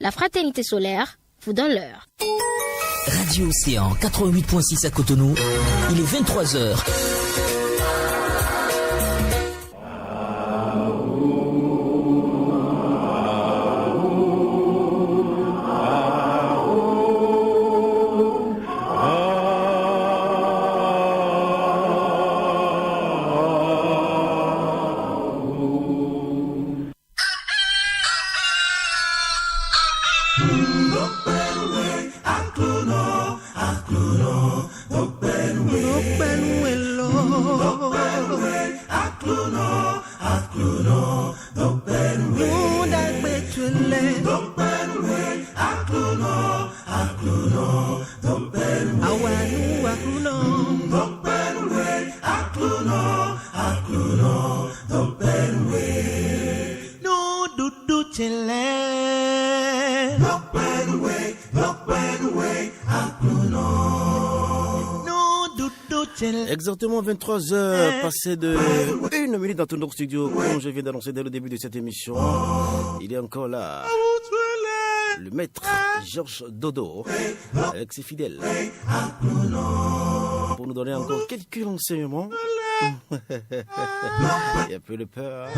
La Fraternité solaire vous donne l'heure. Radio Océan 88.6 à Cotonou, il est 23h. Exactement 23h, passé de 1 minute dans notre studio, comme je viens d'annoncer dès le début de cette émission. Il est encore là, le maître Georges Dodo, avec ses fidèles, pour nous donner encore quelques renseignements. Il y a peu de peur.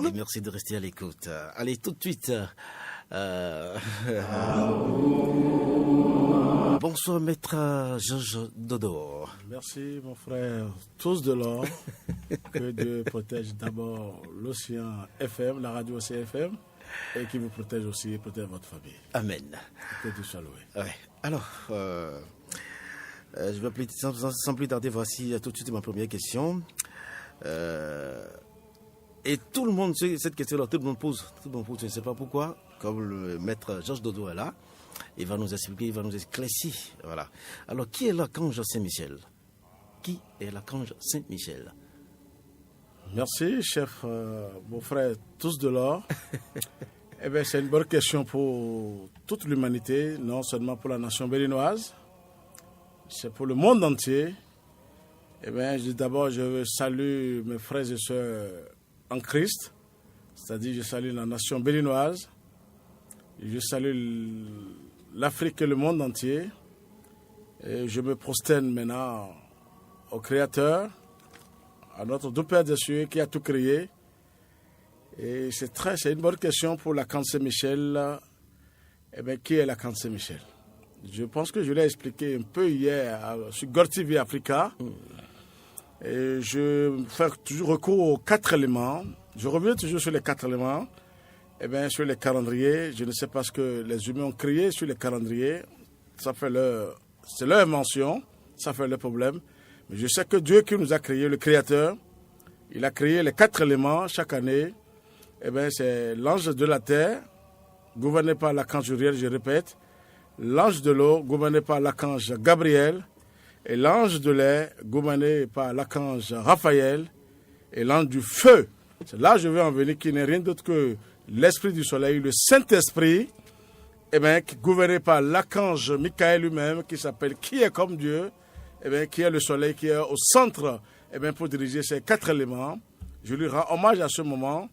Et merci de rester à l'écoute. Allez, tout de suite. Bonsoir, maître Georges Dodo. Merci, mon frère. Tous de l'or. Que Dieu protège d'abord l'Océan FM, la radio Océan FM, et qui vous protège aussi et protège votre famille. Amen. Que Dieu soit loué. Ouais. Alors, je vais appeler sans plus tarder. Voici tout de suite ma première question. Et tout le monde, cette question-là, tout le monde pose, je ne sais pas pourquoi, comme le maître Georges Dodo est là. Il va nous expliquer, il va nous éclaircir. Voilà. Alors, qui est l'archange Saint-Michel? Qui est l'archange Saint-Michel? Merci, chef, mon frère, tous de l'or. Eh bien, c'est une bonne question pour toute l'humanité, non seulement pour la nation béninoise, c'est pour le monde entier. Eh bien, d'abord, je salue mes frères et sœurs en Christ, c'est-à-dire je salue la nation béninoise, je salue l'Afrique et le monde entier. Et je me prosterne maintenant au Créateur, à notre Dieu Père des cieux qui a tout créé. Et c'est une bonne question pour l'archange Saint-Michel. Eh bien, qui est l'archange Saint-Michel? Je pense que je l'ai expliqué un peu hier sur Gore TV Africa. Et je fais toujours recours aux 4 éléments. Je reviens toujours sur les 4 éléments. Eh bien, sur les calendriers, je ne sais pas ce que les humains ont créé sur les calendriers. C'est leur invention, ça fait leur problème. Mais je sais que Dieu qui nous a créé, le Créateur, il a créé les 4 éléments chaque année. Eh bien, c'est l'ange de la terre, gouverné par l'archange Uriel, je répète. L'ange de l'eau, gouverné par l'archange Gabriel. Et l'ange de l'air, gouverné par l'archange Raphaël. Et l'ange du feu. C'est là que je veux en venir, qui n'est rien d'autre que l'esprit du soleil, le Saint-Esprit, eh bien, gouverné par l'archange Michael lui-même, qui s'appelle Qui est comme Dieu, eh bien, qui est le soleil, qui est au centre, eh bien, pour diriger ces 4 éléments. Je lui rends hommage à ce moment.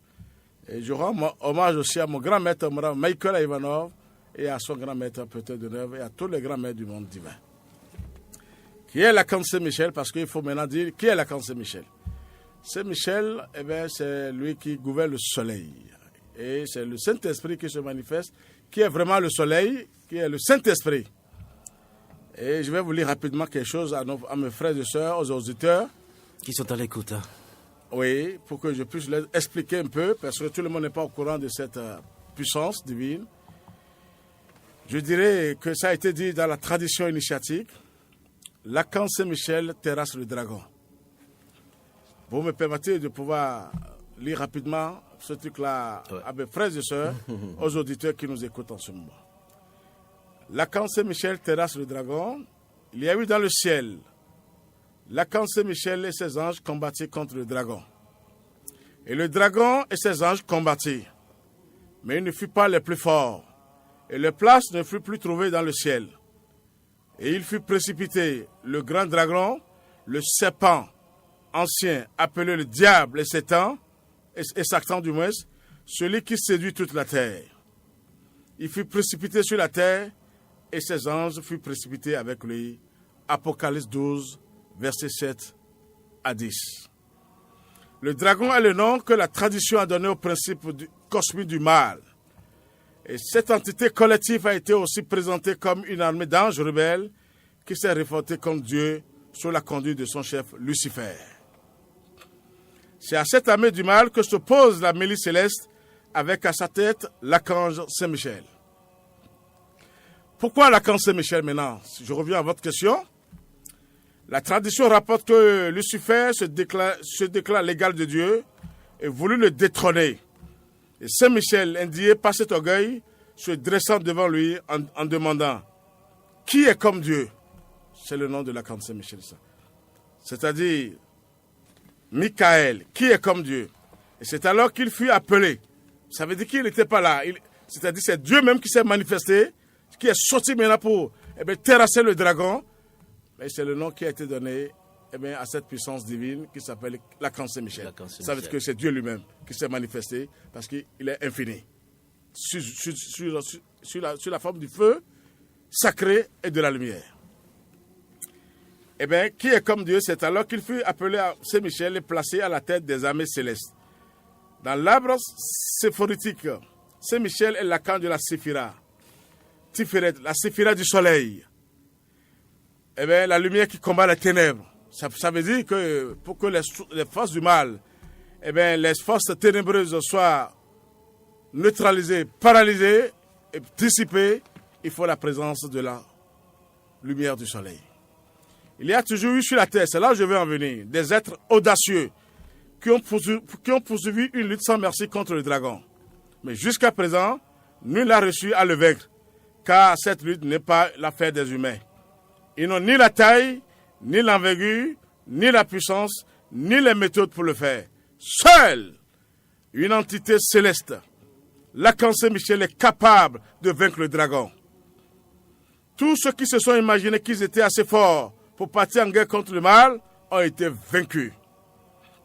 Et je rends hommage aussi à mon grand maître, Michael Ivanov, et à son grand maître, Peter de Neuve, et à tous les grands maîtres du monde divin. Qui est l'archange Saint-Michel? Parce qu'il faut maintenant dire qui est l'archange Saint-Michel. Saint-Michel, eh bien, c'est lui qui gouverne le soleil. Et c'est le Saint-Esprit qui se manifeste, qui est vraiment le soleil, qui est le Saint-Esprit. Et je vais vous lire rapidement quelque chose à mes frères et sœurs, aux auditeurs. Qui sont à l'écoute. Hein? Oui, pour que je puisse les expliquer un peu, parce que tout le monde n'est pas au courant de cette puissance divine. Je dirais que ça a été dit dans la tradition initiatique. L'archange Saint-Michel terrasse le dragon. Vous me permettez de pouvoir lire rapidement ce truc-là à mes frères et sœurs, aux auditeurs qui nous écoutent en ce moment. L'archange Saint-Michel terrasse le dragon. Il y a eu dans le ciel. L'archange Saint-Michel et ses anges combattirent contre le dragon. Et le dragon et ses anges combattirent. Mais il ne fut pas les plus forts. Et leur place ne fut plus trouvée dans le ciel. Et il fut précipité, le grand dragon, le serpent ancien, appelé le diable et Satan du moins, celui qui séduit toute la terre. Il fut précipité sur la terre et ses anges furent précipités avec lui. Apocalypse 12, versets 7 à 10. Le dragon est le nom que la tradition a donné au principe cosmique du mal. Et cette entité collective a été aussi présentée comme une armée d'anges rebelles qui s'est révoltée contre Dieu sous la conduite de son chef Lucifer. C'est à cette armée du mal que s'oppose la milice céleste avec à sa tête l'archange Saint-Michel. Pourquoi l'archange Saint-Michel maintenant? Je reviens à votre question. La tradition rapporte que Lucifer se déclare l'égal de Dieu et voulut le détrôner. Et Saint-Michel, indigné par cet orgueil, se dressant devant lui en demandant « Qui est comme Dieu ?» C'est le nom de l'archange Saint-Michel. C'est-à-dire Michael, qui est comme Dieu. Et c'est alors qu'il fut appelé. Ça veut dire qu'il n'était pas là. C'est-à-dire c'est Dieu même qui s'est manifesté, qui est sorti maintenant pour terrasser le dragon. Et c'est le nom qui a été donné à cette puissance divine qui s'appelle l'archange Saint-Michel. Ça veut dire que c'est Dieu lui-même qui s'est manifesté parce qu'il est infini. Sur la forme du feu sacré et de la lumière. Qui est comme Dieu, c'est alors qu'il fut appelé à Saint-Michel et placé à la tête des armées célestes. Dans l'arbre séphoritique, Saint-Michel est l'archange de la séphira. Tiferet, la séphira du soleil. La lumière qui combat les ténèbres. Ça veut dire que pour que les forces du mal, les forces ténébreuses soient neutralisées, paralysées et dissipées, il faut la présence de la lumière du soleil. Il y a toujours eu sur la terre, c'est là où je veux en venir, des êtres audacieux qui ont poursuivi une lutte sans merci contre le dragon. Mais jusqu'à présent, nul n'a réussi à le vaincre, car cette lutte n'est pas l'affaire des humains. Ils n'ont ni la taille, ni l'envergure, ni la puissance, ni les méthodes pour le faire. Seule une entité céleste, l'archange Saint-Michel, est capable de vaincre le dragon. Tous ceux qui se sont imaginés qu'ils étaient assez forts pour partir en guerre contre le mal ont été vaincus.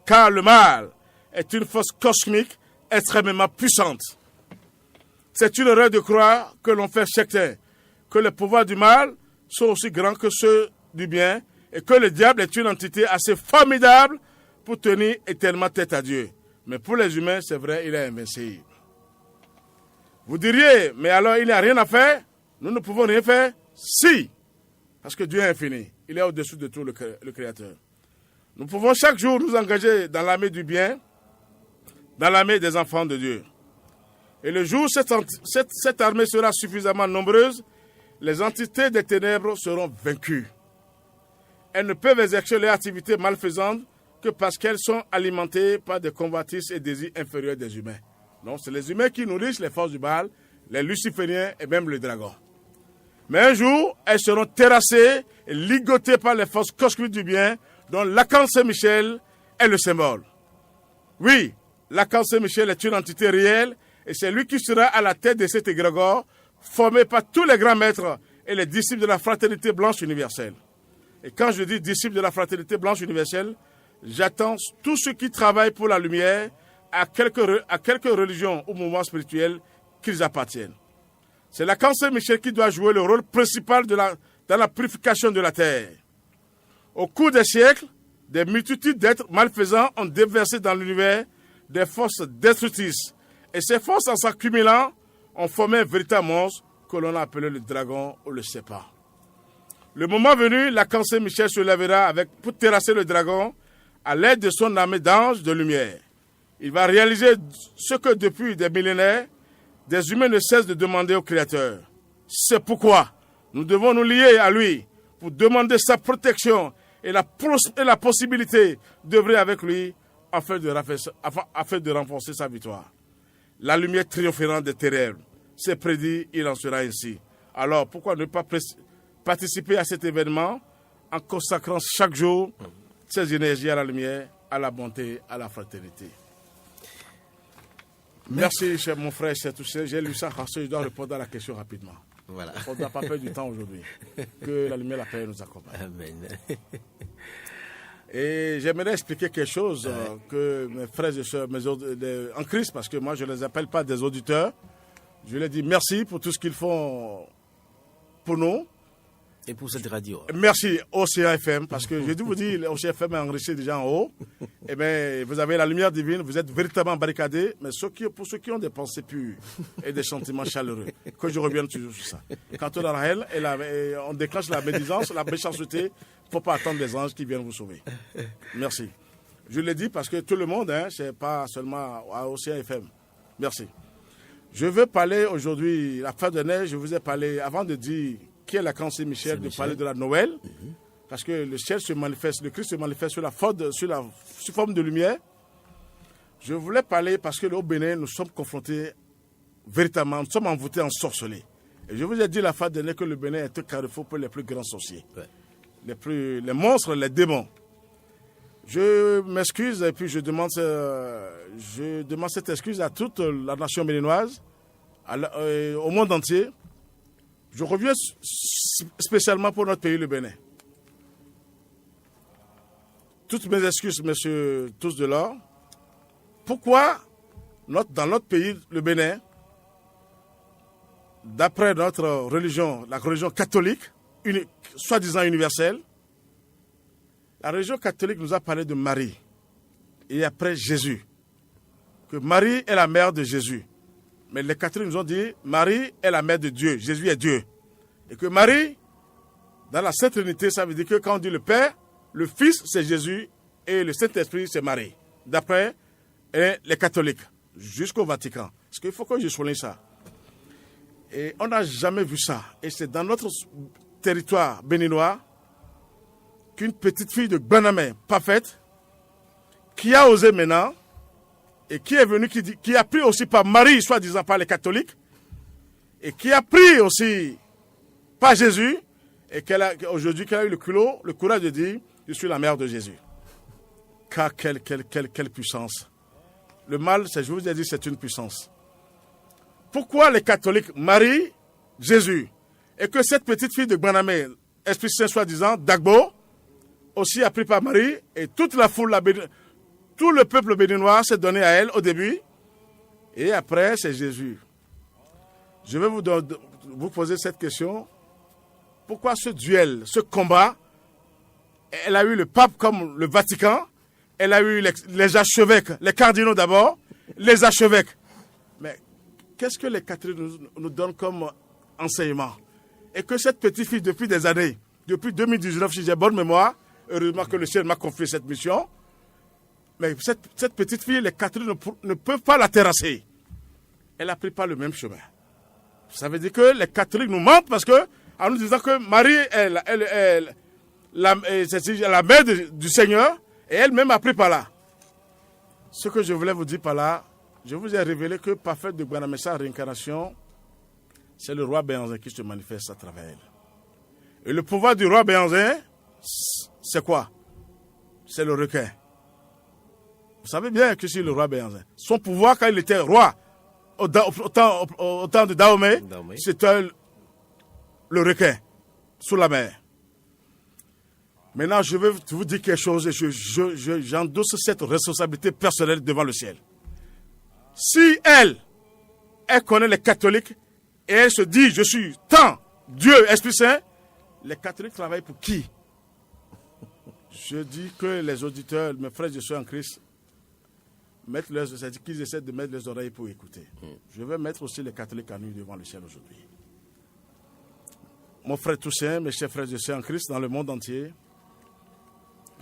Car le mal est une force cosmique extrêmement puissante. C'est une erreur de croire que l'on fait certains, que les pouvoirs du mal sont aussi grands que ceux du bien et que le diable est une entité assez formidable pour tenir éternellement tête à Dieu. Mais pour les humains, c'est vrai, il est invincible. Vous diriez, mais alors il n'y a rien à faire? Nous ne pouvons rien faire? Si, parce que Dieu est infini. Il est au-dessus de tout le Créateur. Nous pouvons chaque jour nous engager dans l'armée du bien, dans l'armée des enfants de Dieu. Et le jour où cette armée sera suffisamment nombreuse, les entités des ténèbres seront vaincues. Elles ne peuvent exercer leurs activités malfaisantes que parce qu'elles sont alimentées par des convoitises et désirs inférieurs des humains. Donc, c'est les humains qui nourrissent les forces du mal, les lucifériens et même le dragon. Mais un jour, elles seront terrassées et ligotées par les forces cosmiques du bien, dont l'archange Saint-Michel est le symbole. Oui, l'archange Saint-Michel est une entité réelle et c'est lui qui sera à la tête de cet égrégore formé par tous les grands maîtres et les disciples de la fraternité blanche universelle. Et quand je dis disciples de la fraternité blanche universelle, j'attends tous ceux qui travaillent pour la lumière à quelques religions ou mouvements spirituels qu'ils appartiennent. C'est l'archange Saint-Michel qui doit jouer le rôle principal dans la purification de la terre. Au cours des siècles, des multitudes d'êtres malfaisants ont déversé dans l'univers des forces destructrices. Et ces forces, en s'accumulant, ont formé un véritable monstre que l'on a appelé le dragon ou le serpent. Le moment venu, l'archange Saint-Michel se lèvera pour terrasser le dragon à l'aide de son armée d'anges de lumière. Il va réaliser ce que depuis des millénaires, des humains ne cessent de demander au Créateur. C'est pourquoi nous devons nous lier à lui pour demander sa protection et la possibilité d'œuvrer avec lui afin de renforcer sa victoire. La lumière triomphante des ténèbres, c'est prédit, il en sera ainsi. Alors pourquoi ne pas participer à cet événement en consacrant chaque jour ses énergies à la lumière, à la bonté, à la fraternité. Merci, cher mon frère, cher touché. J'ai lu ça parce que je dois répondre à la question rapidement. Voilà. On ne doit pas perdre du temps aujourd'hui. Que la lumière, la paix nous accompagne. Amen. Et j'aimerais expliquer quelque chose que mes frères et sœurs, en Christ, parce que moi je ne les appelle pas des auditeurs, je leur dis merci pour tout ce qu'ils font pour nous. Et pour cette radio. Merci Océan FM, parce que je vous dis, Océan FM est enrichi déjà en haut. Eh bien, vous avez la lumière divine, vous êtes véritablement barricadés, mais pour ceux qui ont des pensées pures et des sentiments chaleureux, que je revienne toujours sur ça. Quand on a la haine et on déclenche la médisance, la méchanceté, il ne faut pas attendre les anges qui viennent vous sauver. Merci. Je le dis parce que tout le monde, ce n'est pas seulement à Océan FM. Merci. Je veux parler aujourd'hui, la fin de l'année, je vous ai parlé, avant de dire qui est l'archange Saint-Michel, de parler de la Noël, parce que le ciel se manifeste, le Christ se manifeste sous forme de lumière. Je voulais parler parce que au Bénin, nous sommes confrontés véritablement, nous sommes envoûtés en sorcellerie. Et je vous ai dit la fin de l'année que le Bénin est un carrefour pour les plus grands sorciers, les monstres, les démons. Je m'excuse et puis je demande cette excuse à toute la nation béninoise, au monde entier. Je reviens spécialement pour notre pays, le Bénin. Toutes mes excuses, messieurs, tous de l'or. Pourquoi, dans notre pays, le Bénin, d'après notre religion, la religion catholique, soi-disant universelle, la religion catholique nous a parlé de Marie et après Jésus, que Marie est la mère de Jésus. Mais les catholiques nous ont dit, Marie est la mère de Dieu, Jésus est Dieu. Et que Marie, dans la Sainte Trinité, ça veut dire que quand on dit le Père, le Fils c'est Jésus et le Saint-Esprit c'est Marie. D'après les catholiques, jusqu'au Vatican. Parce qu'il faut que je souligne ça. Et on n'a jamais vu ça. Et c'est dans notre territoire béninois qu'une petite fille de Gbanamé, parfaite, qui a osé maintenant, et qui est venu, qui a pris aussi par Marie, soi-disant par les catholiques, et qui a pris aussi par Jésus, et aujourd'hui qu'elle a eu le courage de dire, je suis la mère de Jésus. Car quelle puissance. Le mal, je vous ai dit, c'est une puissance. Pourquoi les catholiques marient Jésus, et que cette petite fille de Gbanamé, Esprit Saint soi-disant, Dagbo, aussi a pris par Marie, et toute la foule, tout le peuple béninois s'est donné à elle au début, et après c'est Jésus. Je vais vous poser cette question. Pourquoi ce duel, ce combat? Elle a eu le pape comme le Vatican, elle a eu les archevêques, les cardinaux d'abord, les archevêques. Mais qu'est-ce que les catholiques nous donnent comme enseignement? Et que cette petite fille, depuis des années, depuis 2019, si j'ai bonne mémoire, heureusement que le ciel m'a confié cette mission, mais cette petite fille, les catholiques ne peuvent pas la terrasser. Elle n'a pris pas le même chemin. Ça veut dire que les catholiques nous mentent parce que, en nous disant que Marie est la mère du Seigneur, et elle-même a pris par là. Ce que je voulais vous dire par là, je vous ai révélé que parfaite de Gbanamé, sa réincarnation, c'est le roi Béhanzin qui se manifeste à travers elle. Et le pouvoir du roi Béhanzin, c'est quoi? C'est le requin. Vous savez bien que c'est le roi Béhanzin. Son pouvoir, quand il était roi, au temps de Dahomey, c'était le requin, sous la mer. Maintenant, je vais vous dire quelque chose et j'endosse cette responsabilité personnelle devant le ciel. Si elle connaît les catholiques et elle se dit, je suis tant Dieu, Esprit Saint, les catholiques travaillent pour qui? Je dis que les auditeurs, mes frères et sœurs en Christ, qu'ils essaient de mettre les oreilles pour écouter. Je vais mettre aussi les catholiques à nu devant le ciel aujourd'hui. Mon frère Toussaint, mes chers frères et sœurs en Christ, dans le monde entier,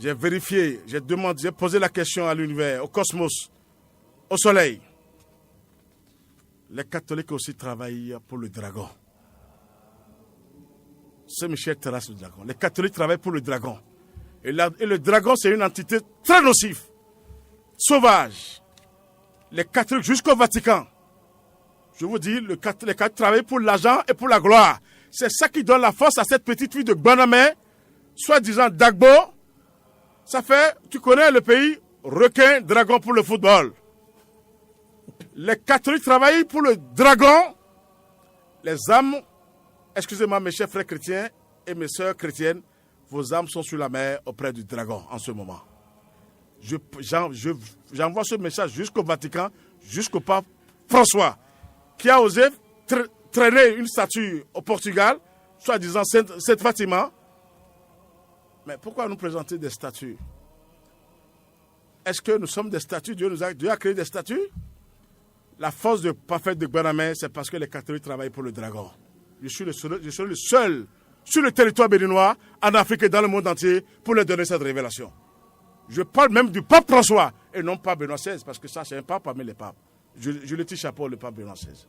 j'ai vérifié, j'ai posé la question à l'univers, au cosmos, au soleil. Les catholiques aussi travaillent pour le dragon. Saint-Michel terrasse le dragon. Les catholiques travaillent pour le dragon. Et le dragon, c'est une entité très nocive, sauvage. Les catholiques jusqu'au Vatican. Je vous dis, les catholiques travaillent pour l'argent et pour la gloire. C'est ça qui donne la force à cette petite fille de Gbanamé, soi-disant Dagbo. Ça fait, tu connais le pays, requin, dragon pour le football. Les catholiques travaillent pour le dragon. Les âmes, excusez-moi mes chers frères chrétiens et mes sœurs chrétiennes, vos âmes sont sur la mer auprès du dragon en ce moment. J'envoie ce message jusqu'au Vatican, jusqu'au pape François, qui a osé traîner une statue au Portugal, soi-disant Sainte Fatima. Mais pourquoi nous présenter des statues? Est-ce que nous sommes des statues? Dieu a créé des statues? La force de parfaite de Guanamé, c'est parce que les catholiques travaillent pour le dragon. Je suis le seul sur le territoire béninois, en Afrique et dans le monde entier, pour leur donner cette révélation. Je parle même du pape François, et non pas Benoît XVI, parce que ça, c'est un pape parmi les papes. Je le tire chapeau, le pape Benoît XVI.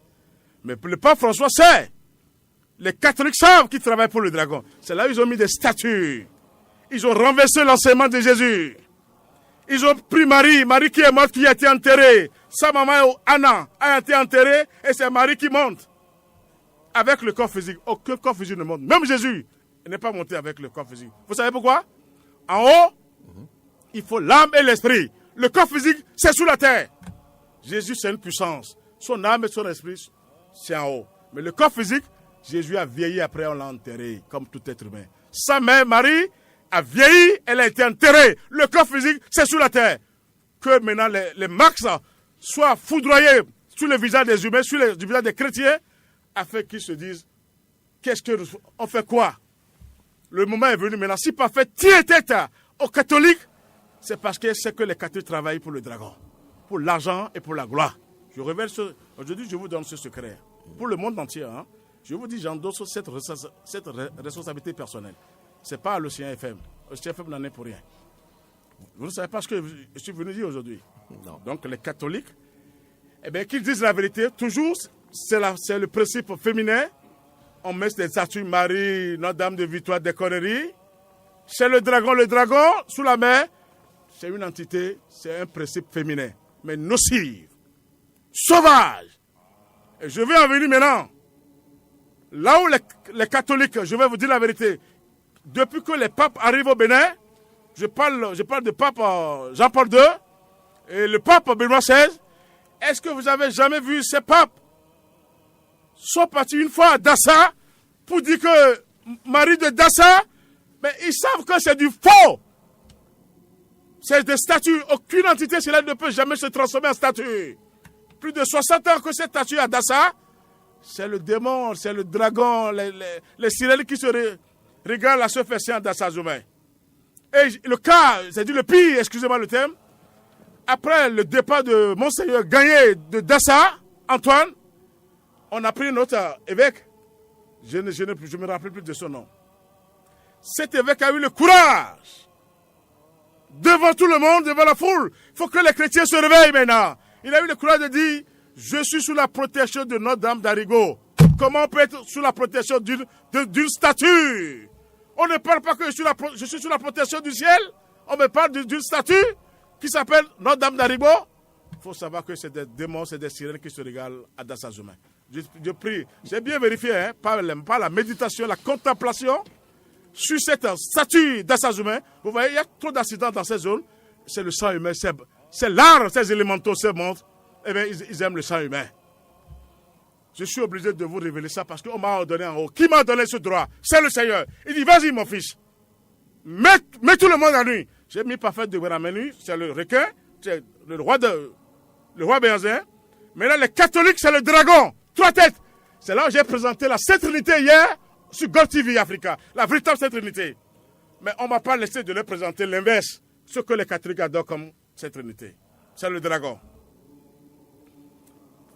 Mais le pape François sait. Les catholiques savent qu'ils travaillent pour le dragon. C'est là où ils ont mis des statues. Ils ont renversé l'enseignement de Jésus. Ils ont pris Marie qui est morte, qui a été enterrée. Sa maman, Anna, a été enterrée, et c'est Marie qui monte. Avec le corps physique. Aucun corps physique ne monte. Même Jésus n'est pas monté avec le corps physique. Vous savez pourquoi? En haut, il faut l'âme et l'esprit. Le corps physique, c'est sous la terre. Jésus, c'est une puissance. Son âme et son esprit, c'est en haut. Mais le corps physique, Jésus a vieilli, après on l'a enterré, comme tout être humain. Sa mère, Marie, a vieilli, elle a été enterrée. Le corps physique, c'est sous la terre. Que maintenant les marques soient foudroyées sur le visage des humains, sur le visage des chrétiens, afin qu'ils se disent, on fait quoi? Le moment est venu maintenant. Si pas fait tirer tête aux catholiques, c'est parce que c'est que les catholiques travaillent pour le dragon, pour l'argent et pour la gloire. Je révèle aujourd'hui, je vous donne ce secret. Pour le monde entier, je vous dis, j'endosse cette responsabilité personnelle. Ce n'est pas à l'Océan FM. L'Océan FM n'en est pour rien. Vous ne savez pas ce que je suis venu dire aujourd'hui. Donc les catholiques, qu'ils disent la vérité, toujours, c'est le principe féminin. On met des statues Marie, Notre-Dame de Victoire, des conneries. C'est le dragon, sous la mer. C'est une entité, c'est un principe féminin, mais nocive, sauvage. Et je vais en venir maintenant. Là où les catholiques, je vais vous dire la vérité, depuis que les papes arrivent au Bénin, je parle de pape Jean-Paul II et le pape Benoît XVI, est-ce que vous avez jamais vu ces papes sont partis une fois à Dassa pour dire que Marie de Dassa, mais ils savent que c'est du faux. C'est des statues. Aucune entité céleste ne peut jamais se transformer en statue. Plus de 60 ans que cette statue à Dassa, c'est le démon, c'est le dragon, les sirènes qui se regardent à se faire à Dassa Zoumé. Et le cas, c'est-à-dire le pire, excusez-moi le terme, après le départ de Monseigneur Gagné de Dassa, Antoine, on a pris notre évêque. Je ne me rappelle plus de son nom. Cet évêque a eu le courage, devant tout le monde, devant la foule. Il faut que les chrétiens se réveillent maintenant. Il a eu le courage de dire, je suis sous la protection de Notre-Dame d'Arigo. Comment on peut être sous la protection d'une statue? On ne parle pas que je suis sous la protection du ciel. On me parle d'une statue qui s'appelle Notre-Dame d'Arigo. Il faut savoir que c'est des démons, c'est des sirènes qui se régalent à Dassa-Zoumé. Je prie, j'ai bien vérifié, par la méditation, la contemplation, sur cette statue d'Dassa-Zoumé. Vous voyez, il y a trop d'accidents dans ces zones. C'est le sang humain, c'est l'art, ces élémentaux, ces monstres. Eh bien, ils aiment le sang humain. Je suis obligé de vous révéler ça parce qu'on m'a ordonné en haut. Qui m'a donné ce droit? C'est le Seigneur. Il dit, vas-y mon fils, mets tout le monde à nu. J'ai mis parfait de Guéramenu, c'est le requin, c'est le roi Béanzin. Maintenant, les catholiques, c'est le dragon. 3 têtes. C'est là où j'ai présenté la Sainte Trinité hier sur Gold TV Africa. La véritable Sainte Trinité. Mais on ne m'a pas laissé de leur présenter l'inverse. Ce que les catholiques adorent comme Sainte Trinité. C'est le dragon.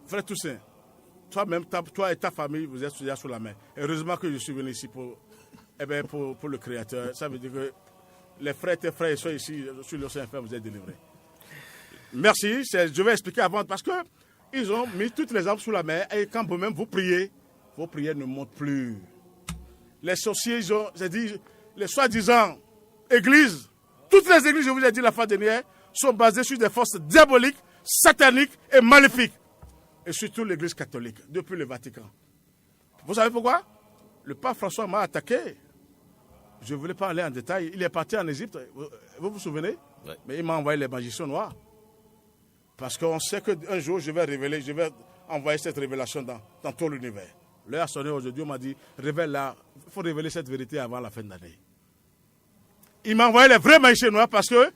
Frère Toussaint, toi-même, toi et ta famille, vous êtes déjà sous la main. Heureusement que je suis venu ici pour le Créateur. Ça veut dire que les frères, tes frères, sont ici sur l'Océan FM, vous êtes délivrés. Merci. Je vais expliquer avant parce que ils ont mis toutes les armes sous la main et quand vous-même vous priez, vos prières ne montent plus. Les sorciers, c'est-à-dire les soi-disant églises, toutes les églises, je vous ai dit la fois dernière, sont basées sur des forces diaboliques, sataniques et maléfiques. Et surtout l'église catholique, depuis le Vatican. Vous savez pourquoi? Le pape François m'a attaqué. Je ne voulais pas aller en détail. Il est parti en Égypte, vous vous souvenez? Ouais. Mais il m'a envoyé les magiciens noirs. Parce qu'on sait qu'un jour, je vais envoyer cette révélation dans tout l'univers. L'heure a sonné aujourd'hui, on m'a dit, révèle-la, il faut révéler cette vérité avant la fin de l'année. il m'a envoyé les vrais magiciens noirs parce qu'il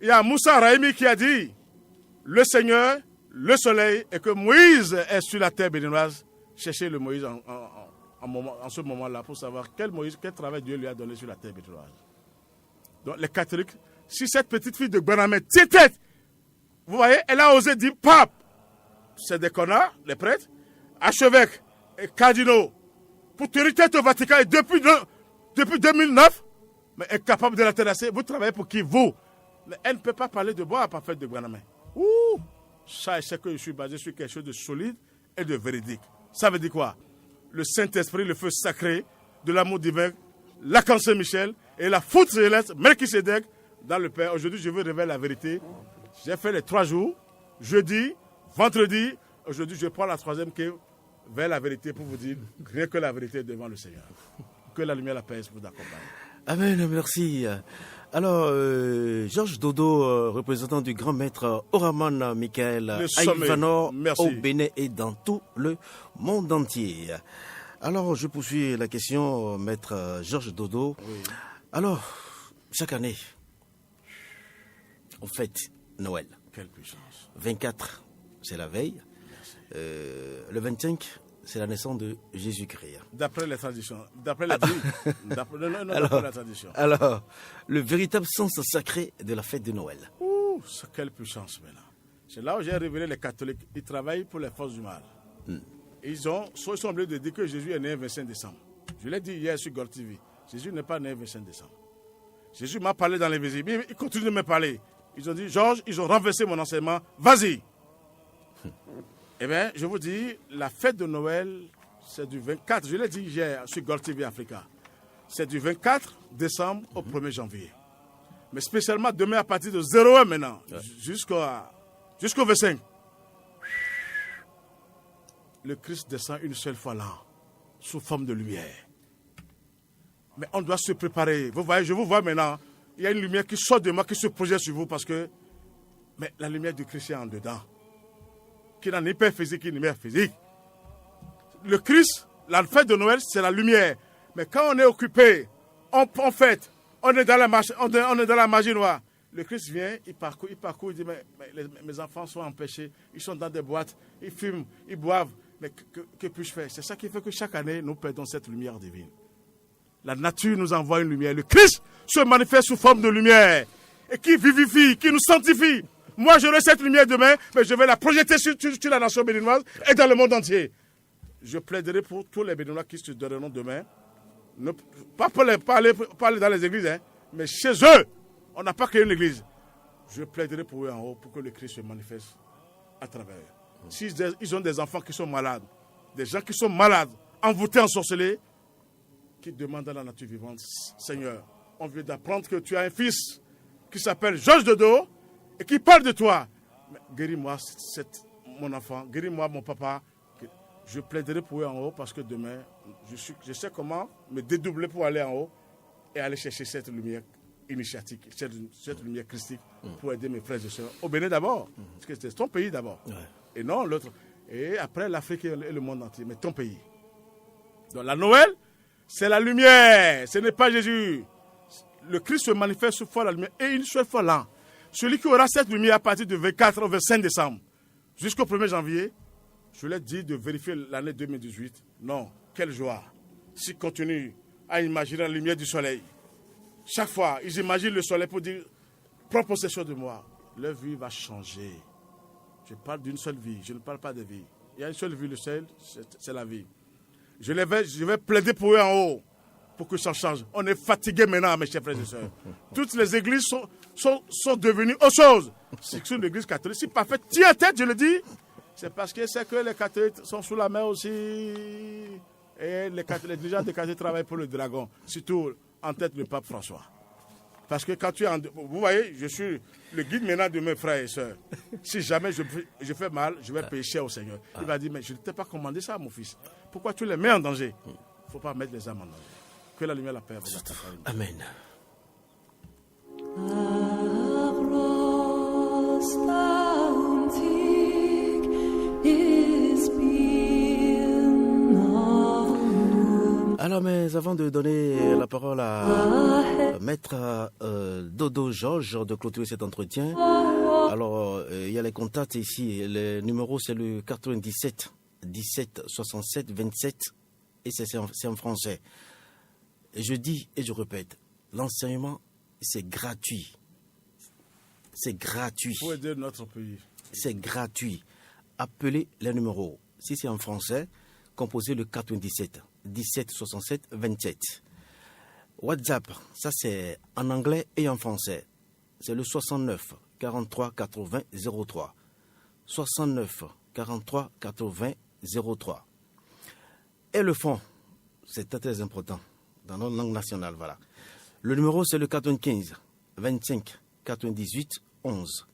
y a Moussa Rahimi qui a dit le Seigneur, le soleil, et que Moïse est sur la terre béninoise. Cherchez le Moïse en ce moment-là pour savoir quel travail Dieu lui a donné sur la terre béninoise. Donc les catholiques, si cette petite fille de Guanamé tient tête, vous voyez, elle a osé dire pape. C'est des connards, les prêtres, archevêques et cardinaux, pour tenir tête au Vatican et depuis 2009, mais incapable de la terrasser. Vous travaillez pour qui? Vous. Mais elle ne peut pas parler de bois à parfaite de Guanamé. Ouh, ça, c'est que je suis basé sur quelque chose de solide et de véridique. Ça veut dire quoi? Le Saint-Esprit, le feu sacré de l'amour divin, l'archange Saint-Michel et la foudre céleste, Melchisédek, dans le Père. Aujourd'hui, je veux révéler la vérité. J'ai fait les 3 jours, jeudi, vendredi. Aujourd'hui, je prends la 3e qui est vers la vérité pour vous dire rien que la vérité devant le Seigneur. Que la lumière, la paix vous accompagne. Amen, merci. Alors, Georges Dodo, représentant du grand maître Oraman Michael Aïvanor au Bénin et dans tout le monde entier. Alors, je poursuis la question, maître Georges Dodo. Oui. Alors, chaque année, on fête Noël. Quelle puissance. 24, c'est la veille. Le 25, c'est la naissance de Jésus-Christ. D'après les traditions. D'après la tradition. Alors, le véritable sens sacré de la fête de Noël. Ouh, quelle puissance maintenant. C'est là où j'ai révélé les catholiques. Ils travaillent pour les forces du mal. Ils sont obligés de dire que Jésus est né le 25 décembre. Je l'ai dit hier sur Gol TV. Jésus n'est pas né le 25 décembre. Jésus m'a parlé dans les visibles. Ils continuent de me parler. Ils ont dit, Georges, ils ont renversé mon enseignement. Vas-y. Eh bien, je vous dis, la fête de Noël, c'est du 24, je l'ai dit hier sur Gold TV Africa, c'est du 24 décembre au 1er janvier. Mais spécialement demain à partir de 01 maintenant, jusqu'au 25. Le Christ descend une seule fois là, sous forme de lumière. Mais on doit se préparer. Vous voyez, je vous vois maintenant, il y a une lumière qui sort de moi, qui se projette sur vous parce que mais la lumière du Christ est en dedans. Qui n'a ni père physique ni mère physique. Le Christ, la fête de Noël, c'est la lumière. Mais quand on est occupé, on fête, on est dans la magie noire. Le Christ vient, il parcourt, il dit, mais mes enfants sont empêchés, ils sont dans des boîtes, ils fument, ils boivent. Mais que puis-je faire? C'est ça qui fait que chaque année, nous perdons cette lumière divine. La nature nous envoie une lumière. Le Christ se manifeste sous forme de lumière et qui vivifie, qui nous sanctifie. Moi, j'aurai cette lumière demain, mais je vais la projeter sur la nation béninoise et dans le monde entier. Je plaiderai pour tous les Béninois qui se donneront demain, pas aller dans les églises, mais chez eux. On n'a pas créé une église. Je plaiderai pour eux en haut pour que le Christ se manifeste à travers eux. S'ils ont des enfants qui sont malades, des gens qui sont malades, envoûtés, ensorcelés, qui demandent à la nature vivante, Seigneur, on vient d'apprendre que tu as un fils qui s'appelle Georges Dodo, et qui parle de toi. Guéris-moi mon enfant, guéris-moi mon papa. Je plaiderai pour eux en haut parce que demain, je sais comment me dédoubler pour aller en haut et aller chercher cette lumière initiatique, cette lumière christique pour aider mes frères et sœurs. Au Bénin d'abord, parce que c'est ton pays d'abord. Ouais. Et non l'autre. Et après l'Afrique et le monde entier, mais ton pays. Donc la Noël, c'est la lumière, ce n'est pas Jésus. Le Christ se manifeste sous forme de la lumière et une seule fois là. Celui qui aura cette lumière à partir du 24 au 25 décembre jusqu'au 1er janvier, je lui ai dit de vérifier l'année 2018. Non, quelle joie. S'ils continuent à imaginer la lumière du soleil, chaque fois, ils imaginent le soleil pour dire, prends possession de moi. Leur vie va changer. Je parle d'une seule vie, je ne parle pas de vie. Il y a une seule vie, le ciel, c'est la vie. Je vais plaider pour eux en haut, pour que ça change. On est fatigué maintenant, mes chers frères et sœurs. Toutes les églises sont devenues autre chose. C'est une église catholique. Si parfaite, tiens tête, je le dis. C'est parce que c'est que les catholiques sont sous la main aussi. Et les dirigeants des catholiques travaillent pour le dragon. Surtout en tête le pape François. Parce que quand tu es vous voyez, je suis le guide maintenant de mes frères et sœurs. Si jamais je fais mal, je vais payer cher au Seigneur. Il va dire, mais je ne t'ai pas commandé ça, mon fils. Pourquoi tu les mets en danger? Il ne faut pas mettre les âmes en danger. Que la lumière, la paix vous accompagne. Amen. Alors, mais avant de donner la parole à Maître Dodo Georges de clôturer cet entretien, alors il y a les contacts ici. Le numéro, c'est le 97 17 67 27 et c'est en français. Et je dis et je répète, l'enseignement, c'est gratuit. C'est gratuit. Pour aider notre pays. C'est gratuit. Appelez les numéros. Si c'est en français, composez le 97 17 67 27. WhatsApp, ça c'est en anglais et en français. C'est le 69 43 80 03. 69 43 80 03. Et le fond, c'est très important dans notre langue nationale, voilà. Le numéro c'est le 95 25 98 11.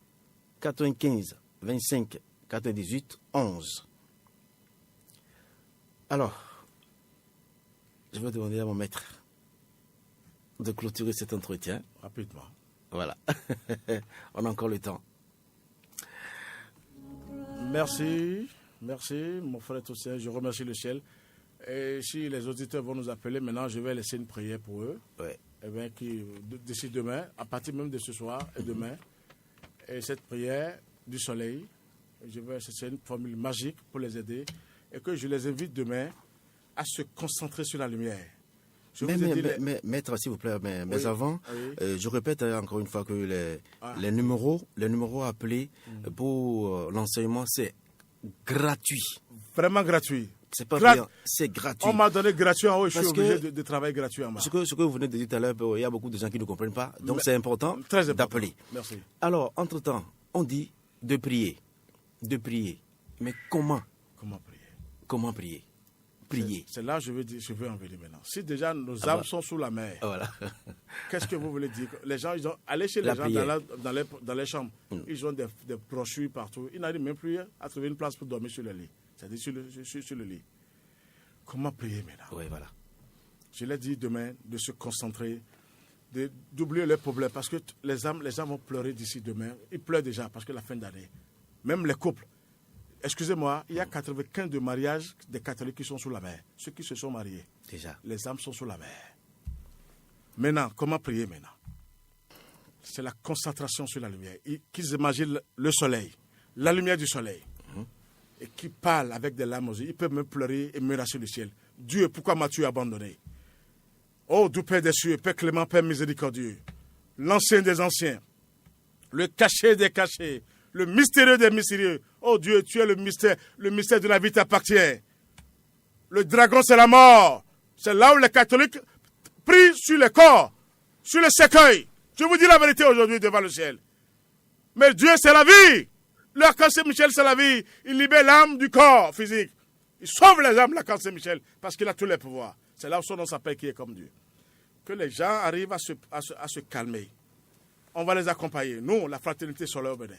95 25 98 11. Alors, je vais demander à mon maître de clôturer cet entretien. Rapidement. Voilà. On a encore le temps. Merci, mon frère Toussaint. Je remercie le ciel. Et si les auditeurs vont nous appeler maintenant, je vais laisser une prière pour eux. Ouais. Et bien, d'ici demain, à partir même de ce soir et demain, et cette prière du soleil, c'est une formule magique pour les aider. Et que je les invite demain à se concentrer sur la lumière. Mais maître, s'il vous plaît, mais avant, je répète encore une fois que les numéros appelés pour l'enseignement, c'est gratuit. Vraiment gratuit. C'est pas bien, c'est gratuit. On m'a donné gratuit en haut, je suis obligé de travailler gratuit en bas. Ce que vous venez de dire tout à l'heure, il y a beaucoup de gens qui ne comprennent pas, donc c'est important d'appeler. Merci. Alors, entre-temps, on dit de prier. Mais comment prier? Comment prier? Prier. C'est là que je veux en venir maintenant. Si déjà nos âmes sont sous la mer, voilà. Qu'est-ce que vous voulez dire? Les gens, ils ont allé chez les gens dans les chambres. Ils ont des brochures partout. Ils n'arrivent même plus à trouver une place pour dormir sur le lit. C'est-à-dire sur le lit. Comment prier maintenant? Oui, voilà. Je l'ai dit demain, de se concentrer, d'oublier les problèmes. Parce que les âmes vont pleurer d'ici demain. Ils pleurent déjà parce que la fin d'année. Même les couples. Excusez-moi, il y a 95 de mariages des catholiques qui sont sous la mer. Ceux qui se sont mariés. Déjà. Les âmes sont sous la mer. Maintenant, comment prier maintenant? C'est la concentration sur la lumière. Qu'ils imaginent le soleil, la lumière du soleil. Et qui parlent avec des larmes aux yeux. Ils peuvent même pleurer et menacer le ciel. Dieu, pourquoi m'as-tu abandonné? Oh, doux Père des cieux, Père clément, Père miséricordieux, l'ancien des anciens, le caché des cachés, le mystérieux des mystérieux. Oh Dieu, tu es le mystère de la vie t'appartient. Le dragon, c'est la mort. C'est là où les catholiques prient sur les corps, sur les cercueils. Je vous dis la vérité aujourd'hui devant le ciel. Mais Dieu, c'est la vie. L'archange Michel, c'est la vie. Il libère l'âme du corps physique. Il sauve les âmes, l'archange Michel, parce qu'il a tous les pouvoirs. C'est là où son nom s'appelle qui est comme Dieu. Que les gens arrivent à se calmer. On va les accompagner. Nous, la fraternité solaire au Bénin.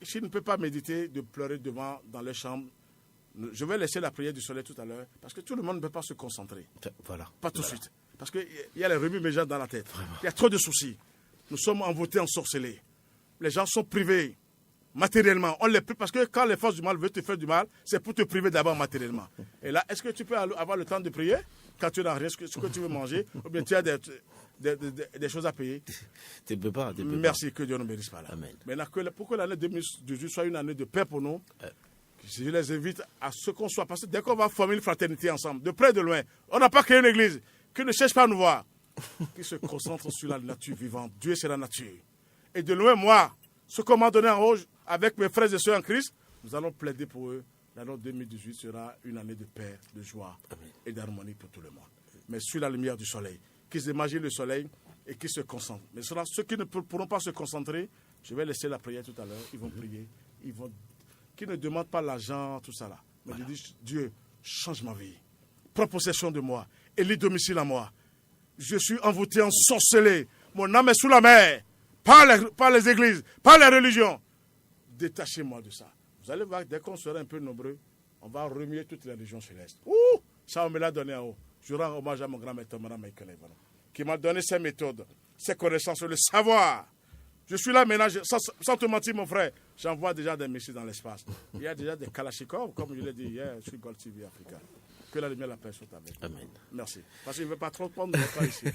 Je ne peux pas méditer de pleurer dans les chambres. Je vais laisser la prière du soleil tout à l'heure, parce que tout le monde ne peut pas se concentrer. Voilà. Pas tout de suite. Parce qu'il y a les remue-méjages dans la tête. Vraiment. Il y a trop de soucis. Nous sommes envoûtés, ensorcelés. Les gens sont privés matériellement. On les prive parce que quand les forces du mal veulent te faire du mal, c'est pour te priver d'abord matériellement. Et là, est-ce que tu peux avoir le temps de prier quand tu n'as rien, ce que tu veux manger, ou bien tu as des choses à payer? Tu ne peux pas. Merci, que Dieu nous bénisse par là. Amen. Maintenant, pour que l'année 2018 soit une année de paix pour nous, je les invite à ce qu'on soit. Parce que dès qu'on va former une fraternité ensemble, de près de loin, on n'a pas créé une église, qui ne cherche pas à nous voir, qui se concentre sur la nature vivante. Dieu, c'est la nature. Et de loin, moi, ce qu'on m'a donné en haut, avec mes frères et sœurs en Christ, nous allons plaider pour eux. L'année 2018 sera une année de paix, de joie et d'harmonie pour tout le monde. Mais sur la lumière du soleil, qu'ils imaginent le soleil et qu'ils se concentrent. Mais ceux qui ne pourront pas se concentrer, je vais laisser la prière tout à l'heure. Ils vont prier. Qui ne demandent pas l'argent, tout ça là. Mais ils disent, Dieu, change ma vie. Prends possession de moi. Élis domicile à moi. Je suis envoûté, ensorcelé. Mon âme est sous la mer. Par les églises, par les religions. Détachez-moi de ça. Vous allez voir, dès qu'on sera un peu nombreux, on va remuer toutes les régions célestes. Ouh, ça, on me l'a donné en haut. Je rends hommage à mon grand maître, qui m'a donné ses méthodes, ses connaissances, le savoir. Je suis là maintenant, sans te mentir, mon frère, j'envoie déjà des missiles dans l'espace. Il y a déjà des Kalachnikov, comme je l'ai dit hier, sur Gold TV Africa. Que la lumière, la paix soit avec vous. Amen. Merci. Parce qu'il ne veut pas trop prendre de temps ici.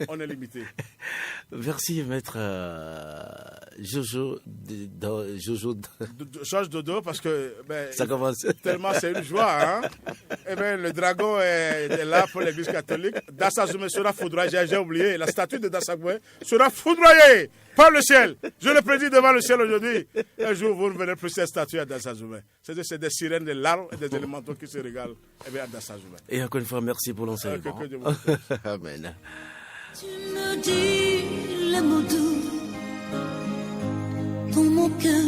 On est limité. Merci, maître Jojo. Georges Dodo, parce que Ça commence. tellement c'est une joie. Hein? Eh bien, le dragon est là pour l'église catholique. Dassazoume sera foudroyé. J'ai oublié. La statue de Dassazoume sera foudroyée par le ciel. Je le prédis devant le ciel aujourd'hui. Un jour, vous ne verrez plus cette statue à Dassazoume. C'est des sirènes, des larmes et des élémentaux qui se régalent à Dassazoume. Et encore une fois, merci pour l'enseignement. Que Dieu vous bénisse. Amen. Tu me dis les mots doux dans mon cœur.